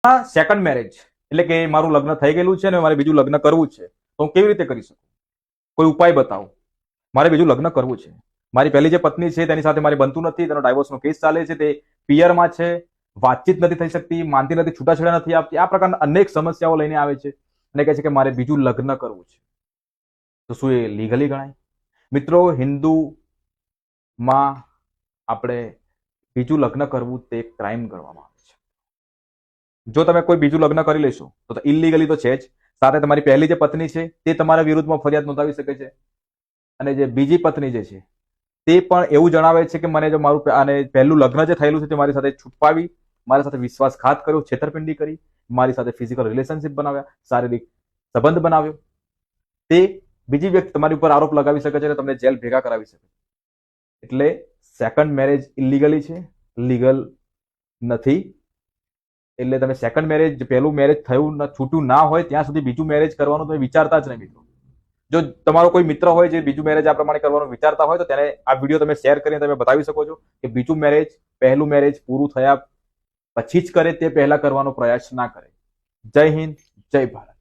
Second marriage એટલે કે મારું લગ્ન થઈ ગયેલું છે અને મારે બીજું લગ્ન કરવું છે, તો હું કેવી રીતે કરી શકું? કોઈ ઉપાય બતાવો. મારે બીજું લગ્ન કરવું છે, મારી પહેલી જે પત્ની છે તેની સાથે મારે બનતું નથી, તેનો ડાયવોર્સનો કેસ ચાલે છે, તે પિયરમાં છે, વાતચીત નથી થઈ શકતી, માનતી નથી, છૂટાછેડા નથી આપતી, આ પ્રકારના અનેક સમસ્યાઓ લઈને આવે છે અને કહે છે કે મારે બીજું લગ્ન કરવું છે. તો શું એ લીગલી ગણાય? મિત્રો, હિન્દુમાં આપણે બીજું લગ્ન કરવું તે ક્રાઇમ ગણવામાં આવે છે. જો તમે કોઈ બીજું લગ્ન કરી લેશો તો ઇલીગલી તો છે જ, સાથે તમારી પહેલી જે પત્ની છે તે તમારા વિરુદ્ધમાં ફરિયાદ નોંધાવી શકે છે અને જે બીજી પત્ની જે છે તે પણ એવું જણાવે છે કે મને જો મારું અને પહેલું લગ્ન જે થયેલું છે તે મારી સાથે છુપાવી, મારી સાથે વિશ્વાસઘાત કર્યો, છેતરપિંડી કરી, મારી સાથે ફિઝિકલ રિલેશનશિપ બનાવ્યા, શારીરિક સંબંધ બનાવ્યો, તે બીજી વ્યક્તિ તમારી ઉપર આરોપ લગાવી શકે છે અને તમને જેલ ભેગા કરાવી શકે છે. એટલે સેકન્ડ મેરેજ ઇલીગલી છે, લીગલ નથી. એટલે તમે સેકન્ડ મેરેજ, પહેલું મેરેજ થયું છૂટ્યું ના હોય ત્યાં સુધી બીજું મેરેજ કરવાનું તમે વિચારતા જ નહીં મિત્રો. જો તમારો કોઈ મિત્ર હોય જે બીજું મેરેજ આ પ્રમાણે કરવાનું વિચારતા હોય તો તેને આ વિડીયો તમે શેર કરીને તમે બતાવી શકો છો કે બીજું મેરેજ પહેલું મેરેજ પૂરું થયા પછી જ કરે, તે પહેલા કરવાનો પ્રયાસ ના કરે. જય હિન્દ, જય ભારત.